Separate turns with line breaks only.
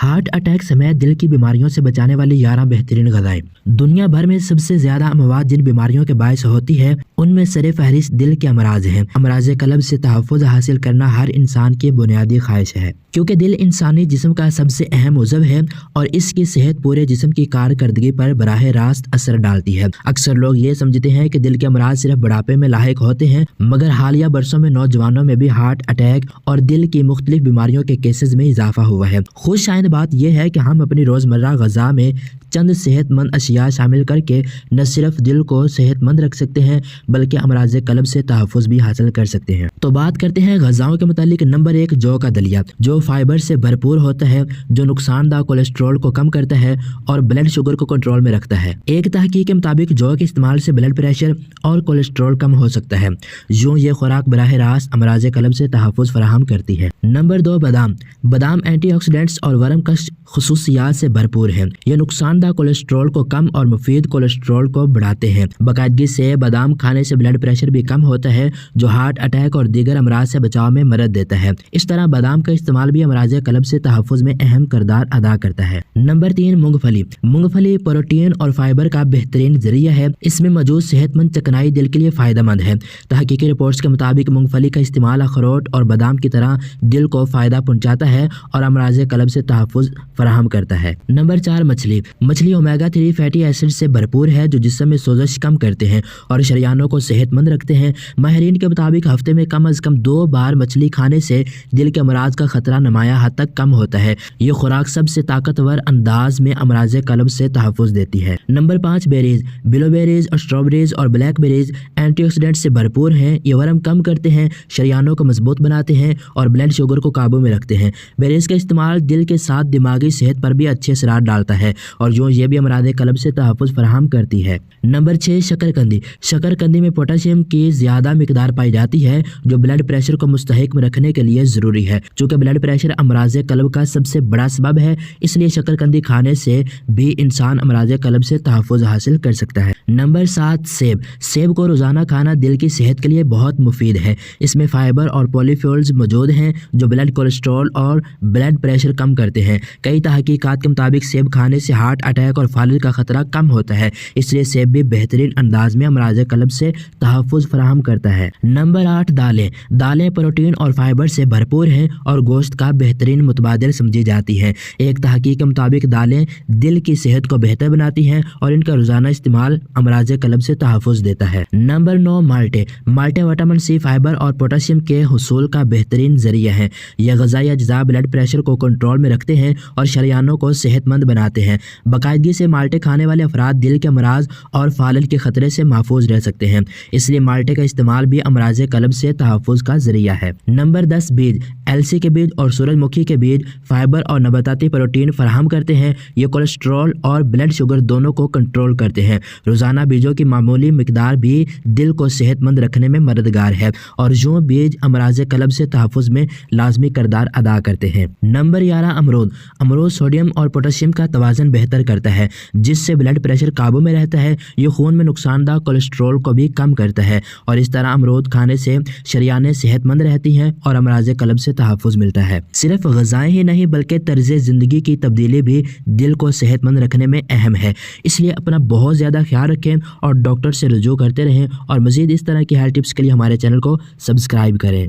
Heart attack समेत दिल की बीमारियों से बचाने वाली 11 बेहतरीन ग़िज़ाएं। दुनिया भर में सबसे ज्यादा अमवात जिन बीमारियों के बायस होती है उनमें सरे फहरिस्त दिल के अमराज हैं। अमराज कल्ब से तहफ़्फ़ुज़ हासिल करना हर इंसान की बुनियादी ख्वाहिश है, क्योंकि दिल इंसानी जिस्म का सबसे अहम उज़्व है और इसकी सेहत पूरे जिस्म की कारकर्दगी पर बराह रास्त असर डालती है। अक्सर लोग ये समझते हैं कि दिल के अमराज सिर्फ बुढ़ापे में लाहिक होते हैं, मगर हालिया बरसों में नौजवानों में भी हार्ट अटैक और दिल की मुख्तलिफ बीमारियों के केसेस में इजाफा हुआ है। खुश आइंद बात यह है कि हम अपनी रोज़मर्रा ग़िज़ा में चंद सेहतमंद अशिया शामिल करके न सिर्फ दिल को सेहतमंद रख सकते हैं बल्कि अमराज कल्ब से तहफ़्फ़ुज़ भी हासिल कर सकते हैं। तो बात करते हैं ग़िज़ाओं के मुतालिक। नंबर 1, जौ का दलिया, जो फाइबर से भरपूर होता है, जो नुकसानदा कोलेस्ट्रॉल को कम करता है और ब्लड शुगर को कंट्रोल में रखता है। एक तहकीक के मुताबिक जौ के इस्तेमाल से ब्लड प्रेशर और कोलेस्ट्रॉल कम हो सकता है। यूँ ये खुराक बराह रास्त अमराज कल्ब से तहफ़्फ़ुज़ फराहम करती है। नंबर 2, बादाम। बादाम एंटीऑक्सीडेंट्स और वर्म कश खुसूसियात से भरपूर है। ये नुकसानदा कोलेस्ट्रॉल को कम और मुफीद कोलेस्ट्रॉल को बढ़ाते हैं। बाकायदगी से बादाम खाने से ब्लड प्रेशर भी कम होता है, जो हार्ट अटैक और दीगर अमराज से बचाव में मदद देता है। इस तरह बादाम का इस्तेमाल भी अमराज कल्ब से तहफ़्फ़ुज़ में अहम किरदार अदा करता है। नंबर 3, मूंगफली। मूंगफली प्रोटीन और फाइबर का बेहतरीन जरिया है। इसमें मौजूद सेहतमंद चिकनाई दिल के लिए फायदेमंद है। तहकीकी रिपोर्ट्स के मुताबिक मूंगफली का इस्तेमाल अखरोट और बादाम की तरह दिल को फायदा पहुंचाता है और अमराज कल्ब से तहफ़्फ़ुज़ फराहम करता है। नंबर 4, मछली। मछली ओमेगा 3 फैटी एसिड से भरपूर है, जो जिस्म में सोजश कम करते हैं और शरियानों को सेहतमंद रखते हैं। माहिरीन के मुताबिक हफ्ते में कम अज़ कम 2 बार मछली खाने से दिल के अमराज का खतरा नुमाया हद तक कम होता है। ये खुराक सबसे ताकतवर अंदाज में अमराज कल्ब से तहफ़्फ़ुज़ देती है। Number 5, berries. ब्लूबेरीज, स्ट्रॉबेरीज और ब्लैकबेरीज एंटीऑक्सीडेंट से भरपूर हैं। ये वर्म कम करते हैं, शरियानों को मजबूत बनाते हैं और ब्लड शुगर को काबू में रखते हैं। बेरीज का इस्तेमाल दिल के साथ दिमागी सेहत पर भी अच्छे असरात डालता है और जो ये भी अमराज कल्ब से तहफ़्फ़ुज़ फराहम करती है। नंबर 6, शकरकंदी। शकरकंदी में पोटेशियम की ज्यादा मिकदार पाई जाती है, जो ब्लड प्रेशर को मुस्तहिकम रखने के लिए जरूरी है। चूँकि ब्लड प्रेशर अमराज कल्ब का सबसे बड़ा सबब है, इसलिए शकरकंदी खाने से भी इंसान अमराज कल्ब से तहफ़्फ़ुज़ हासिल कर सकता है। नंबर 7, सेब। सेब को रोजाना खाना दिल की सेहत के लिए बहुत मुफीद है। इसमें फाइबर और पॉलीफ्यूल्स मौजूद हैं, जो ब्लड कोलेस्ट्रॉल और ब्लड प्रेशर कम करते हैं। कई तहकीकात के मुताबिक सेब खाने से हार्ट अटैक और फालिज का खतरा कम होता है, इसलिए सेब भी बेहतरीन अंदाज में अमराज कल्ब से तहफ़्फ़ुज़ फराहम करता है। नंबर 8, दालें। दालें प्रोटीन और फाइबर से भरपूर हैं और गोश्त का बेहतरीन मुतबादिल समझी जाती हैं। एक तहकीक के मुताबिक दालें दिल की सेहत को बेहतर बनाती हैं और इनका रोजाना इस्तेमाल अमराज कल्ब से तहफ़्फ़ुज़ देता है। नंबर 9, माल्टे। माल्टे विटामिन सी, फाइबर और पोटेशियम के हुसूल का बेहतरीन जरिया है। यह ग़िज़ाई अज्जा ब्लड प्रेशर को कंट्रोल में रखते हैं और शरियानों को सेहतमंद बनाते हैं। बाकायदगी से माल्टे खाने वाले अफराद दिल के अमराज और फालिज के खतरे से महफूज रह सकते हैं, इसलिए माल्टे का इस्तेमाल भी अमराज कल्ब से तहफ़्फ़ुज़ का जरिया है। नंबर 10, बीज। अलसी के बीज और सूरजमुखी के बीज फाइबर और नबाताती प्रोटीन फराहम करते हैं। ये कोलेस्ट्रॉल और ब्लड शुगर दोनों को कंट्रोल करते हैं। रोजाना बीजों की मामूली मिकदार भी दिल को सेहतमंद रखने में मददगार है और यूँ बीज अमराज कल्ब से तहफ़्फ़ुज़ में लाजमी किरदार अदा करते हैं। नंबर 11, अमरूद। अमरूद सोडियम और पोटेशियम का तवाज़ुन बेहतर करता है, जिससे ब्लड प्रेशर काबू में रहता है। ये खून में नुकसानदा कोलेस्ट्रॉल को भी कम करता है और इस तरह अमरूद खाने से शरियानें सेहतमंद रहती हैं और अमराज कल्ब से तहफ़्फ़ुज़ मिलता है। सिर्फ ग़िज़ाएं ही नहीं बल्कि तर्ज़ ज़िंदगी की तब्दीली भी दिल को सेहतमंद रखने में अहम है, इसलिए अपना बहुत ज़्यादा ख्याल रखें और डॉक्टर से रुजू करते रहें और मज़ीद इस तरह की हेल्थ टिप्स के लिए हमारे चैनल को सब्सक्राइब करें।